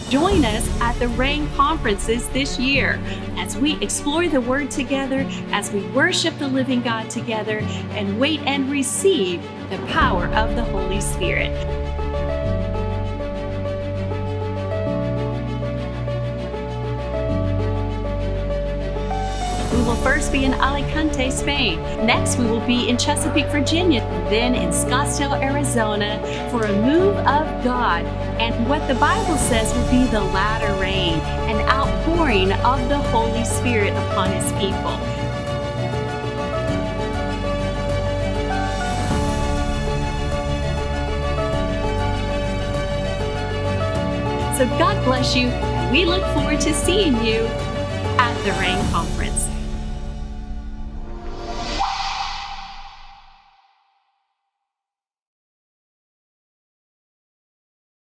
Join us at the RAIN conferences this year as we explore the Word together, as we worship the living God together, and wait and receive the power of the Holy Spirit. We will first be in Alicante, Spain. Next, we will be in Chesapeake, Virginia, then in Scottsdale, Arizona, for a move of God and what the Bible says will be the latter rain, an outpouring of the Holy Spirit upon His people. So God bless you, and we look forward to seeing you at the RAIN conference.